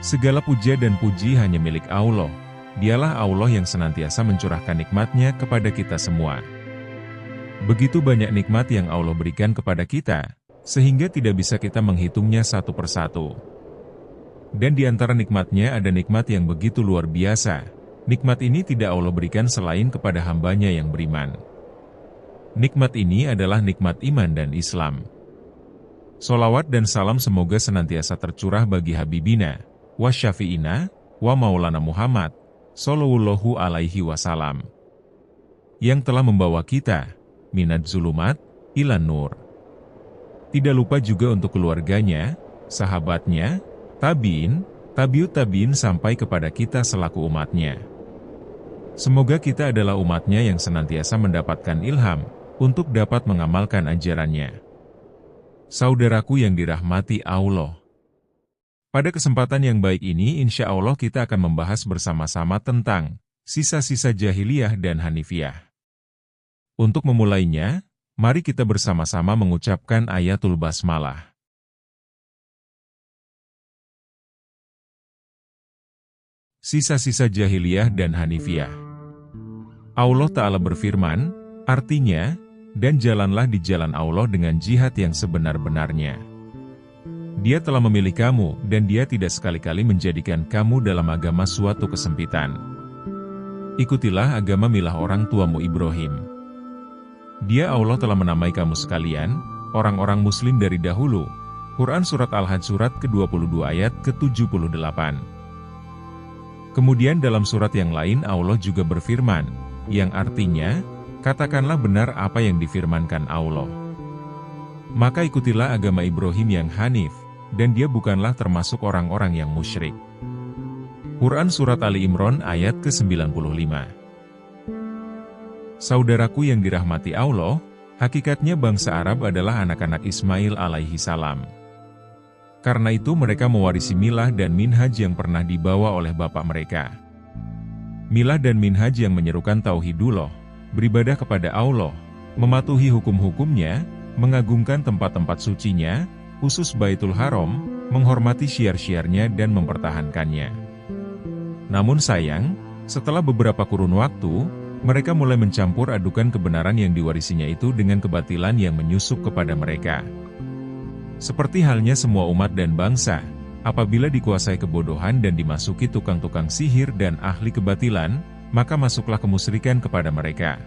Segala puja dan puji hanya milik Allah. Dialah Allah yang senantiasa mencurahkan nikmat-Nya kepada kita semua. Begitu banyak nikmat yang Allah berikan kepada kita, sehingga tidak bisa kita menghitungnya satu persatu. Dan di antara nikmat-Nya ada nikmat yang begitu luar biasa. Nikmat ini tidak Allah berikan selain kepada hamba-Nya yang beriman. Nikmat ini adalah nikmat iman dan Islam. Sholawat dan salam semoga senantiasa tercurah bagi Habibina, wa syafi'ina, wa maulana Muhammad, sallallahu alaihi wasallam, yang telah membawa kita, minad zulumat, ilan nur. Tidak lupa juga untuk keluarganya, sahabatnya, tabi'in, tabiut tabi'in sampai kepada kita selaku umatnya. Semoga kita adalah umatnya yang senantiasa mendapatkan ilham, untuk dapat mengamalkan ajarannya. Saudaraku yang dirahmati Allah. Pada kesempatan yang baik ini insya Allah kita akan membahas bersama-sama tentang sisa-sisa jahiliyah dan hanifiyah. Untuk memulainya, mari kita bersama-sama mengucapkan ayatul basmalah. Sisa-sisa jahiliyah dan hanifiyah. Allah Ta'ala berfirman, artinya, dan jalanlah di jalan Allah dengan jihad yang sebenar-benarnya. Dia telah memilih kamu, dan Dia tidak sekali-kali menjadikan kamu dalam agama suatu kesempitan. Ikutilah agama milah orang tuamu Ibrahim. Dia Allah telah menamai kamu sekalian, orang-orang muslim dari dahulu. Quran Surat Al-Hajj Surat ke-22 ayat ke-78. Kemudian dalam surat yang lain Allah juga berfirman, yang artinya, katakanlah benar apa yang difirmankan Allah. Maka ikutilah agama Ibrahim yang hanif, dan dia bukanlah termasuk orang-orang yang musyrik. Quran Surat Ali Imran ayat ke-95. Saudaraku yang dirahmati Allah, hakikatnya bangsa Arab adalah anak-anak Ismail alaihi salam. Karena itu mereka mewarisi milah dan minhaj yang pernah dibawa oleh bapak mereka. Milah dan minhaj yang menyerukan tauhidullah, beribadah kepada Allah, mematuhi hukum-hukumnya, mengagungkan tempat-tempat sucinya, khusus Baitul Haram, menghormati syiar-syiarnya dan mempertahankannya. Namun sayang, setelah beberapa kurun waktu, mereka mulai mencampur adukan kebenaran yang diwarisinya itu dengan kebatilan yang menyusup kepada mereka. Seperti halnya semua umat dan bangsa, apabila dikuasai kebodohan dan dimasuki tukang-tukang sihir dan ahli kebatilan, maka masuklah kemusyrikan kepada mereka.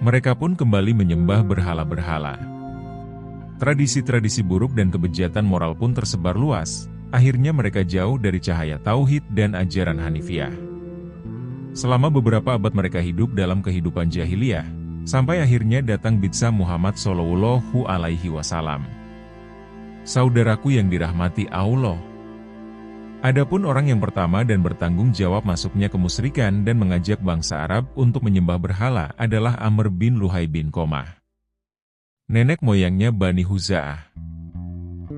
Mereka pun kembali menyembah berhala-berhala. Tradisi-tradisi buruk dan kebejatan moral pun tersebar luas, akhirnya mereka jauh dari cahaya tauhid dan ajaran hanifiyah. Selama beberapa abad mereka hidup dalam kehidupan jahiliyah, sampai akhirnya datang bid'ah Muhammad sallallahu alaihi wasallam. Saudaraku yang dirahmati Allah. Adapun orang yang pertama dan bertanggung jawab masuknya kemusyrikan dan mengajak bangsa Arab untuk menyembah berhala adalah Amr bin Luhai bin Qomah. Nenek moyangnya Bani Huza'ah.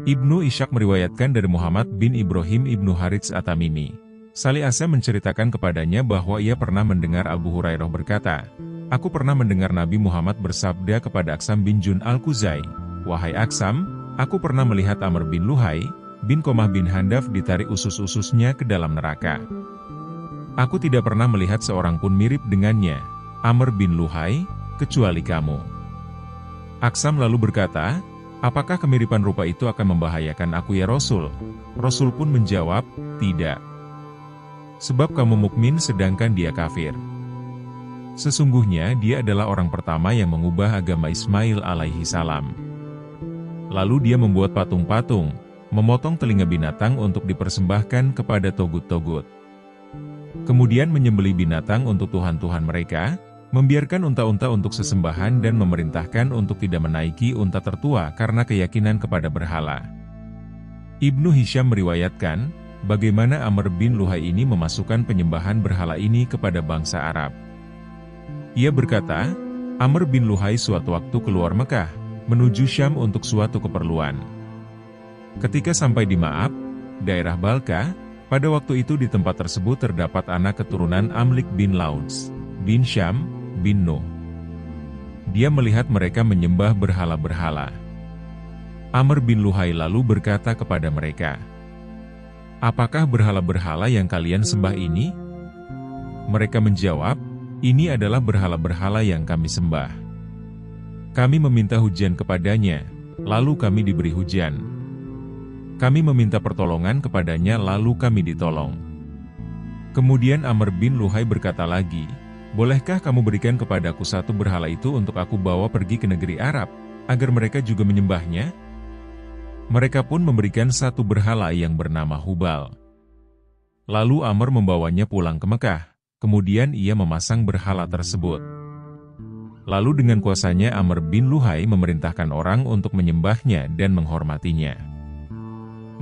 Ibnu Ishaq meriwayatkan dari Muhammad bin Ibrahim ibnu Harits At-Tamimi. Salih Asa menceritakan kepadanya bahwa ia pernah mendengar Abu Hurairah berkata, "Aku pernah mendengar Nabi Muhammad bersabda kepada Aksam bin Jun al-Khuzai, 'Wahai Aksam, aku pernah melihat Amr bin Luhai bin Qomah bin Handaf ditarik usus-ususnya ke dalam neraka. Aku tidak pernah melihat seorang pun mirip dengannya, Amr bin Luhai, kecuali kamu.'" Aksam lalu berkata, "Apakah kemiripan rupa itu akan membahayakan aku ya Rasul?" Rasul pun menjawab, "Tidak. Sebab kamu mukmin sedangkan dia kafir. Sesungguhnya dia adalah orang pertama yang mengubah agama Ismail alaihi salam. Lalu dia membuat patung-patung, memotong telinga binatang untuk dipersembahkan kepada togut-togut. Kemudian menyembelih binatang untuk tuhan-tuhan mereka, membiarkan unta-unta untuk sesembahan dan memerintahkan untuk tidak menaiki unta tertua karena keyakinan kepada berhala." Ibnu Hisham meriwayatkan, bagaimana Amr bin Luhai ini memasukkan penyembahan berhala ini kepada bangsa Arab. Ia berkata, Amr bin Luhai suatu waktu keluar Mekah, menuju Syam untuk suatu keperluan. Ketika sampai di Ma'ab, daerah Balka, pada waktu itu di tempat tersebut terdapat anak keturunan Amlik bin Lauds, bin Syam, bin Nuh. Dia melihat mereka menyembah berhala-berhala. Amr bin Luhai lalu berkata kepada mereka, "Apakah berhala-berhala yang kalian sembah ini?" Mereka menjawab, "Ini adalah berhala-berhala yang kami sembah. Kami meminta hujan kepadanya, lalu kami diberi hujan. Kami meminta pertolongan kepadanya, lalu kami ditolong." Kemudian Amr bin Luhai berkata lagi, "Bolehkah kamu berikan kepadaku satu berhala itu untuk aku bawa pergi ke negeri Arab, agar mereka juga menyembahnya?" Mereka pun memberikan satu berhala yang bernama Hubal. Lalu Amr membawanya pulang ke Mekah, kemudian ia memasang berhala tersebut. Lalu dengan kuasanya Amr bin Luhai memerintahkan orang untuk menyembahnya dan menghormatinya.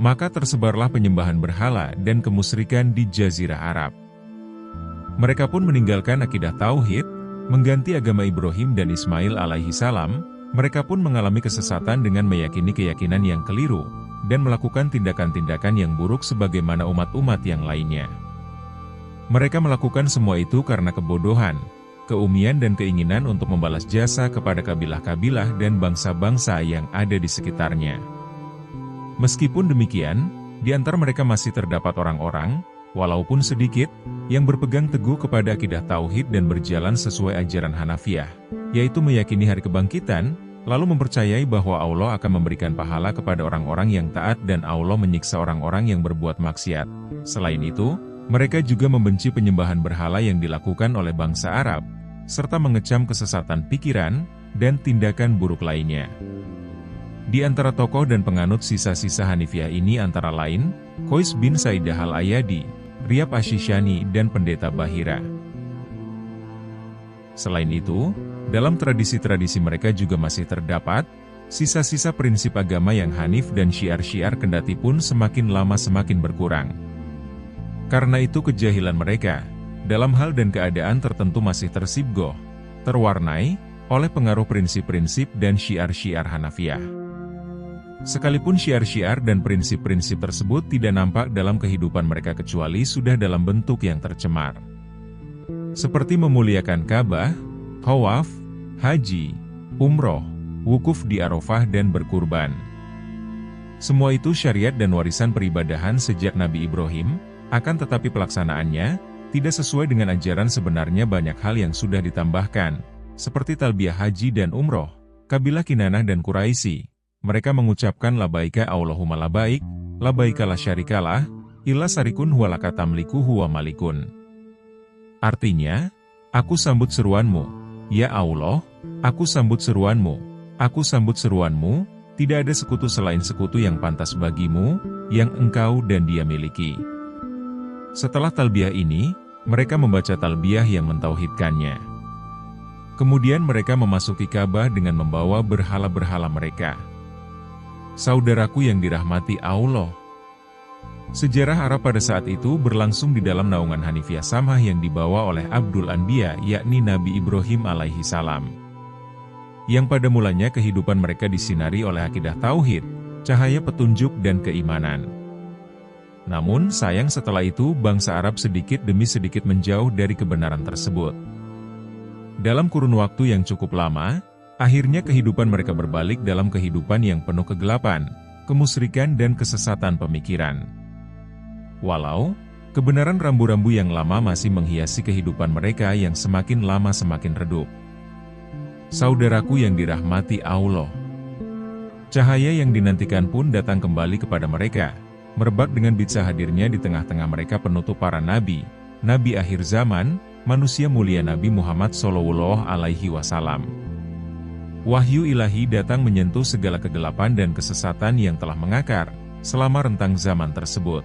Maka tersebarlah penyembahan berhala dan kemusyrikan di Jazirah Arab. Mereka pun meninggalkan akidah tauhid, mengganti agama Ibrahim dan Ismail alaihi salam. Mereka pun mengalami kesesatan dengan meyakini keyakinan yang keliru, dan melakukan tindakan-tindakan yang buruk sebagaimana umat-umat yang lainnya. Mereka melakukan semua itu karena kebodohan, keumian dan keinginan untuk membalas jasa kepada kabilah-kabilah dan bangsa-bangsa yang ada di sekitarnya. Meskipun demikian, di antara mereka masih terdapat orang-orang, walaupun sedikit, yang berpegang teguh kepada akidah tauhid dan berjalan sesuai ajaran Hanafiyah, yaitu meyakini hari kebangkitan, lalu mempercayai bahwa Allah akan memberikan pahala kepada orang-orang yang taat dan Allah menyiksa orang-orang yang berbuat maksiat. Selain itu, mereka juga membenci penyembahan berhala yang dilakukan oleh bangsa Arab, serta mengecam kesesatan pikiran dan tindakan buruk lainnya. Di antara tokoh dan penganut sisa-sisa Hanifiyah ini antara lain, Qais bin Saidah al-Ayadi, Riyab Ashishani, dan Pendeta Bahira. Selain itu, dalam tradisi-tradisi mereka juga masih terdapat sisa-sisa prinsip agama yang hanif dan syiar-syiar kendati pun semakin lama semakin berkurang. Karena itu kejahilan mereka dalam hal dan keadaan tertentu masih tersibgoh, terwarnai oleh pengaruh prinsip-prinsip dan syiar-syiar Hanafiyah. Sekalipun syiar-syiar dan prinsip-prinsip tersebut tidak nampak dalam kehidupan mereka kecuali sudah dalam bentuk yang tercemar. Seperti memuliakan Ka'bah, tawaf, haji, umroh, wukuf di Arafah dan berkurban. Semua itu syariat dan warisan peribadahan sejak Nabi Ibrahim, akan tetapi pelaksanaannya tidak sesuai dengan ajaran sebenarnya. Banyak hal yang sudah ditambahkan, seperti talbiyah haji dan umroh, kabilah Kinanah dan Quraisy. Mereka mengucapkan labaika Allahumma labaik, labaika la syarikalah, illa sarikun huwa laka tamliku huwa malikun. Artinya, aku sambut seruanmu, ya Allah, aku sambut seruanmu, aku sambut seruanmu, tidak ada sekutu selain sekutu yang pantas bagimu, yang engkau dan dia miliki. Setelah talbiyah ini, mereka membaca talbiyah yang mentauhidkannya. Kemudian mereka memasuki Ka'bah dengan membawa berhala-berhala mereka. Saudaraku yang dirahmati Allah, sejarah Arab pada saat itu berlangsung di dalam naungan Hanifiyah Samhah yang dibawa oleh Abdul Anbiya, yakni Nabi Ibrahim alaihi salam. Yang pada mulanya kehidupan mereka disinari oleh akidah tauhid, cahaya petunjuk dan keimanan. Namun sayang setelah itu bangsa Arab sedikit demi sedikit menjauh dari kebenaran tersebut. Dalam kurun waktu yang cukup lama, akhirnya kehidupan mereka berbalik dalam kehidupan yang penuh kegelapan, kemusyrikan dan kesesatan pemikiran. Walau, kebenaran rambu-rambu yang lama masih menghiasi kehidupan mereka yang semakin lama semakin redup. Saudaraku yang dirahmati Allah, cahaya yang dinantikan pun datang kembali kepada mereka, merebak dengan bitsah hadirnya di tengah-tengah mereka penutup para nabi, nabi akhir zaman, manusia mulia Nabi Muhammad Shallallahu Alaihi Wasallam. Wahyu ilahi datang menyentuh segala kegelapan dan kesesatan yang telah mengakar selama rentang zaman tersebut.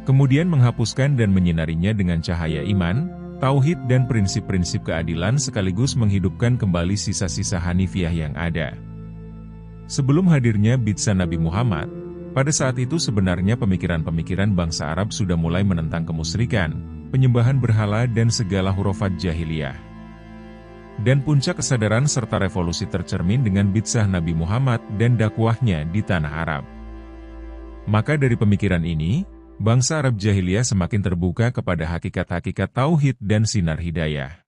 Kemudian menghapuskan dan menyinarinya dengan cahaya iman, tauhid dan prinsip-prinsip keadilan sekaligus menghidupkan kembali sisa-sisa Hanifiyah yang ada. Sebelum hadirnya bitsah Nabi Muhammad, pada saat itu sebenarnya pemikiran-pemikiran bangsa Arab sudah mulai menentang kemusyrikan, penyembahan berhala dan segala hurufat jahiliyah. Dan puncak kesadaran serta revolusi tercermin dengan bitsah Nabi Muhammad dan dakwahnya di tanah Arab. Maka dari pemikiran ini, bangsa Arab jahiliyah semakin terbuka kepada hakikat-hakikat tauhid dan sinar hidayah.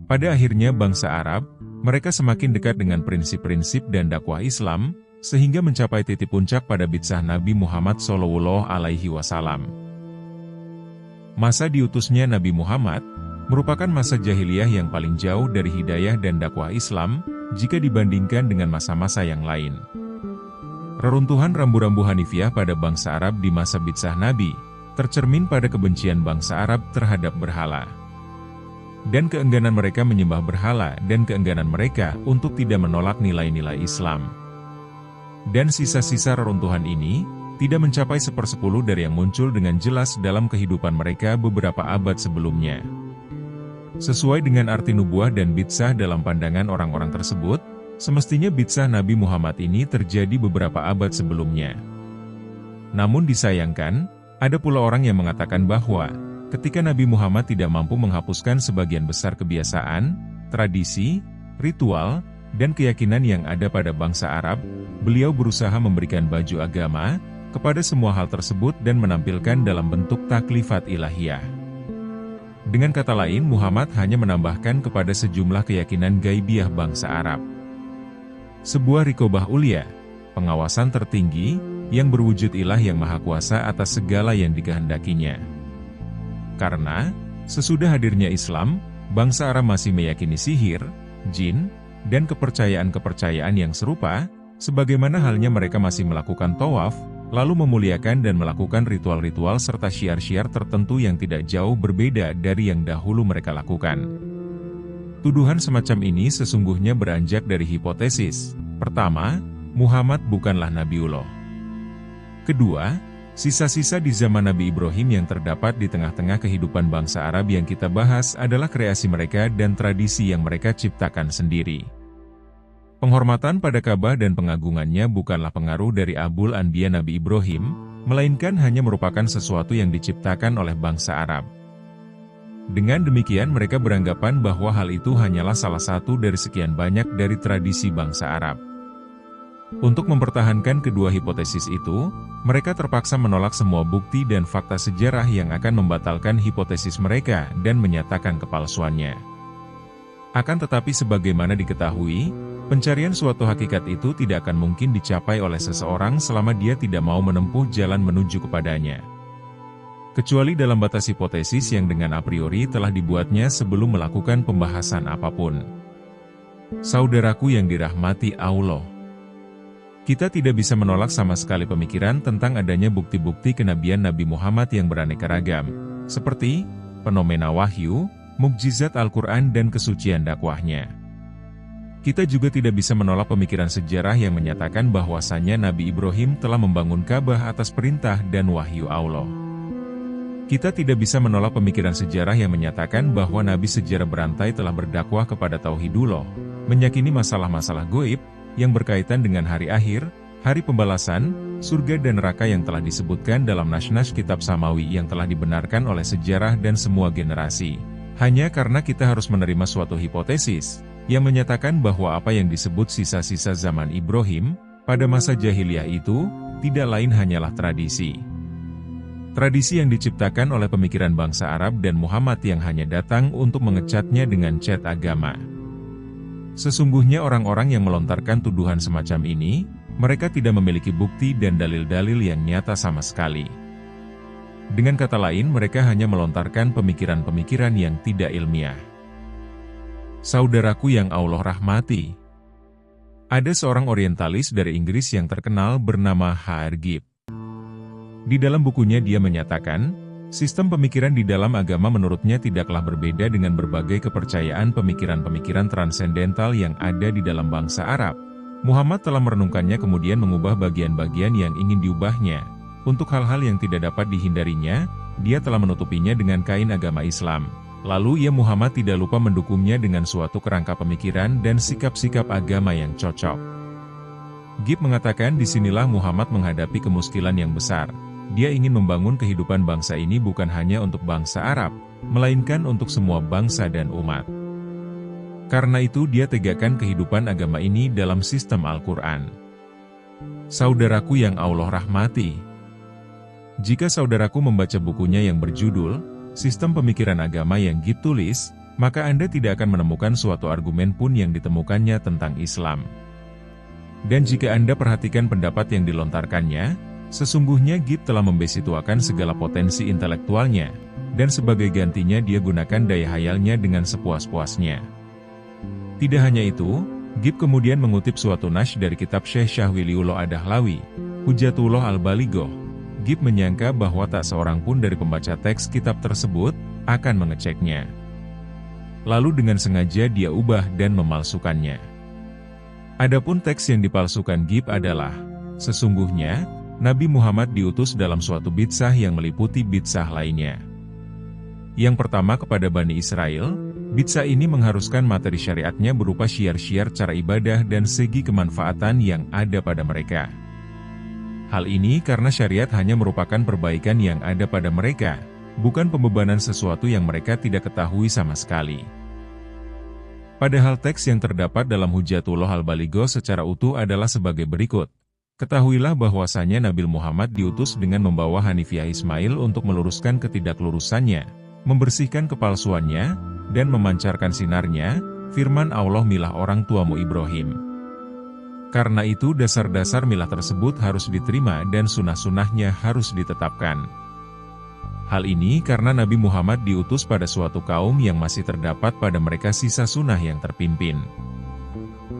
Pada akhirnya bangsa Arab, mereka semakin dekat dengan prinsip-prinsip dan dakwah Islam, sehingga mencapai titik puncak pada bitsah Nabi Muhammad SAW. Masa diutusnya Nabi Muhammad merupakan masa jahiliyah yang paling jauh dari hidayah dan dakwah Islam jika dibandingkan dengan masa-masa yang lain. Reruntuhan rambu-rambu Hanifiyah pada bangsa Arab di masa bitsah Nabi tercermin pada kebencian bangsa Arab terhadap berhala, dan keengganan mereka menyembah berhala dan keengganan mereka untuk tidak menolak nilai-nilai Islam. Dan sisa-sisa reruntuhan ini tidak mencapai 1/10 dari yang muncul dengan jelas dalam kehidupan mereka beberapa abad sebelumnya. Sesuai dengan arti nubuah dan bitsah dalam pandangan orang-orang tersebut, semestinya bitsah Nabi Muhammad ini terjadi beberapa abad sebelumnya. Namun disayangkan, ada pula orang yang mengatakan bahwa ketika Nabi Muhammad tidak mampu menghapuskan sebagian besar kebiasaan, tradisi, ritual, dan keyakinan yang ada pada bangsa Arab, beliau berusaha memberikan baju agama kepada semua hal tersebut dan menampilkan dalam bentuk taklifat ilahiyah. Dengan kata lain, Muhammad hanya menambahkan kepada sejumlah keyakinan gaibiyah bangsa Arab sebuah rikobah ulia, pengawasan tertinggi, yang berwujud ilah yang maha kuasa atas segala yang dikehendakinya. Karena, sesudah hadirnya Islam, bangsa Arab masih meyakini sihir, jin, dan kepercayaan-kepercayaan yang serupa, sebagaimana halnya mereka masih melakukan tawaf, lalu memuliakan dan melakukan ritual-ritual serta syiar-syiar tertentu yang tidak jauh berbeda dari yang dahulu mereka lakukan. Tuduhan semacam ini sesungguhnya beranjak dari hipotesis. Pertama, Muhammad bukanlah Nabiullah. Kedua, sisa-sisa di zaman Nabi Ibrahim yang terdapat di tengah-tengah kehidupan bangsa Arab yang kita bahas adalah kreasi mereka dan tradisi yang mereka ciptakan sendiri. Penghormatan pada Ka'bah dan pengagungannya bukanlah pengaruh dari Abul Anbiya Nabi Ibrahim, melainkan hanya merupakan sesuatu yang diciptakan oleh bangsa Arab. Dengan demikian mereka beranggapan bahwa hal itu hanyalah salah satu dari sekian banyak dari tradisi bangsa Arab. Untuk mempertahankan kedua hipotesis itu, mereka terpaksa menolak semua bukti dan fakta sejarah yang akan membatalkan hipotesis mereka dan menyatakan kepalsuannya. Akan tetapi sebagaimana diketahui, pencarian suatu hakikat itu tidak akan mungkin dicapai oleh seseorang selama dia tidak mau menempuh jalan menuju kepadanya. Kecuali dalam batas hipotesis yang dengan a priori telah dibuatnya sebelum melakukan pembahasan apapun. Saudaraku yang dirahmati Allah, kita tidak bisa menolak sama sekali pemikiran tentang adanya bukti-bukti kenabian Nabi Muhammad yang beraneka ragam, seperti fenomena wahyu, mukjizat Al-Quran dan kesucian dakwahnya. Kita juga tidak bisa menolak pemikiran sejarah yang menyatakan bahwasannya Nabi Ibrahim telah membangun Ka'bah atas perintah dan wahyu Allah. Kita tidak bisa menolak pemikiran sejarah yang menyatakan bahwa Nabi sejarah berantai telah berdakwah kepada Tauhidullah, meyakini masalah-masalah goib, yang berkaitan dengan hari akhir, hari pembalasan, surga dan neraka yang telah disebutkan dalam nas-nas kitab Samawi yang telah dibenarkan oleh sejarah dan semua generasi. Hanya karena kita harus menerima suatu hipotesis, yang menyatakan bahwa apa yang disebut sisa-sisa zaman Ibrahim, pada masa jahiliyah itu, tidak lain hanyalah tradisi. Tradisi yang diciptakan oleh pemikiran bangsa Arab dan Muhammad yang hanya datang untuk mengecatnya dengan cat agama. Sesungguhnya orang-orang yang melontarkan tuduhan semacam ini, mereka tidak memiliki bukti dan dalil-dalil yang nyata sama sekali. Dengan kata lain, mereka hanya melontarkan pemikiran-pemikiran yang tidak ilmiah. Saudaraku yang Allah rahmati, ada seorang orientalis dari Inggris yang terkenal bernama H.R. Gibb. Di dalam bukunya dia menyatakan, sistem pemikiran di dalam agama menurutnya tidaklah berbeda dengan berbagai kepercayaan pemikiran-pemikiran transendental yang ada di dalam bangsa Arab. Muhammad telah merenungkannya kemudian mengubah bagian-bagian yang ingin diubahnya. Untuk hal-hal yang tidak dapat dihindarinya, dia telah menutupinya dengan kain agama Islam. Lalu Muhammad tidak lupa mendukungnya dengan suatu kerangka pemikiran dan sikap-sikap agama yang cocok. Gibb mengatakan disinilah Muhammad menghadapi kemuskilan yang besar. Dia ingin membangun kehidupan bangsa ini bukan hanya untuk bangsa Arab, melainkan untuk semua bangsa dan umat. Karena itu dia tegakkan kehidupan agama ini dalam sistem Al-Quran. Saudaraku yang Allah rahmati, jika saudaraku membaca bukunya yang berjudul Sistem Pemikiran Agama yang Gibb tulis, maka Anda tidak akan menemukan suatu argumen pun yang ditemukannya tentang Islam. Dan jika Anda perhatikan pendapat yang dilontarkannya, sesungguhnya Gibb telah membesituakan segala potensi intelektualnya, dan sebagai gantinya dia gunakan daya hayalnya dengan sepuas-puasnya. Tidak hanya itu, Gibb kemudian mengutip suatu nash dari kitab Syekh Syah Wiliullah Ad-Dahlawi, Hujjatullah Al-Balighah. Gibb menyangka bahwa tak seorang pun dari pembaca teks kitab tersebut akan mengeceknya. Lalu dengan sengaja dia ubah dan memalsukannya. Adapun teks yang dipalsukan Gibb adalah, sesungguhnya, Nabi Muhammad diutus dalam suatu bid'ah yang meliputi bid'ah lainnya. Yang pertama kepada Bani Israel, bid'ah ini mengharuskan materi syariatnya berupa syiar-syiar cara ibadah dan segi kemanfaatan yang ada pada mereka. Hal ini karena syariat hanya merupakan perbaikan yang ada pada mereka, bukan pembebanan sesuatu yang mereka tidak ketahui sama sekali. Padahal teks yang terdapat dalam Hujjatullah Al-Balighah secara utuh adalah sebagai berikut. Ketahuilah bahwasanya Nabi Muhammad diutus dengan membawa Hanifiyah Ismail untuk meluruskan ketidaklurusannya, membersihkan kepalsuannya, dan memancarkan sinarnya, firman Allah milah orang tuamu Ibrahim. Karena itu dasar-dasar milah tersebut harus diterima dan sunnah-sunnahnya harus ditetapkan. Hal ini karena Nabi Muhammad diutus pada suatu kaum yang masih terdapat pada mereka sisa sunnah yang terpimpin.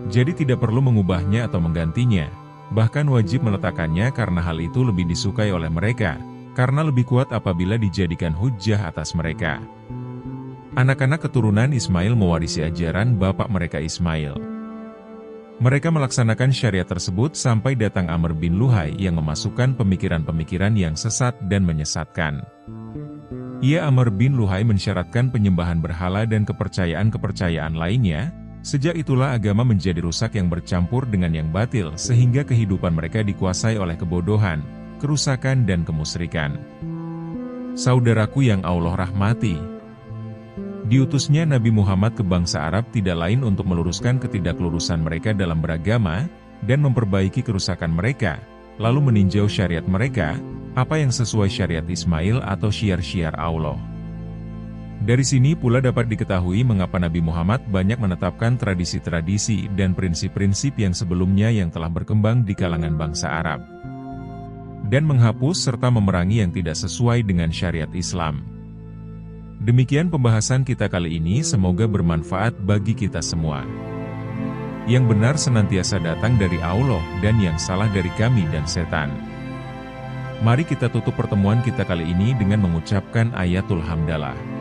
Jadi tidak perlu mengubahnya atau menggantinya, bahkan wajib meletakkannya karena hal itu lebih disukai oleh mereka, karena lebih kuat apabila dijadikan hujjah atas mereka. Anak-anak keturunan Ismail mewarisi ajaran bapak mereka Ismail. Mereka melaksanakan syariat tersebut sampai datang Amr bin Luhai yang memasukkan pemikiran-pemikiran yang sesat dan menyesatkan. Amr bin Luhai mensyaratkan penyembahan berhala dan kepercayaan-kepercayaan lainnya. Sejak itulah agama menjadi rusak yang bercampur dengan yang batil sehingga kehidupan mereka dikuasai oleh kebodohan, kerusakan dan kemusyrikan. Saudaraku yang Allah rahmati, diutusnya Nabi Muhammad ke bangsa Arab tidak lain untuk meluruskan ketidaklurusan mereka dalam beragama, dan memperbaiki kerusakan mereka, lalu meninjau syariat mereka, apa yang sesuai syariat Ismail atau syiar-syiar Allah. Dari sini pula dapat diketahui mengapa Nabi Muhammad banyak menetapkan tradisi-tradisi dan prinsip-prinsip yang sebelumnya yang telah berkembang di kalangan bangsa Arab, dan menghapus serta memerangi yang tidak sesuai dengan syariat Islam. Demikian pembahasan kita kali ini, semoga bermanfaat bagi kita semua. Yang benar senantiasa datang dari Allah dan yang salah dari kami dan setan. Mari kita tutup pertemuan kita kali ini dengan mengucapkan ayatul hamdalah.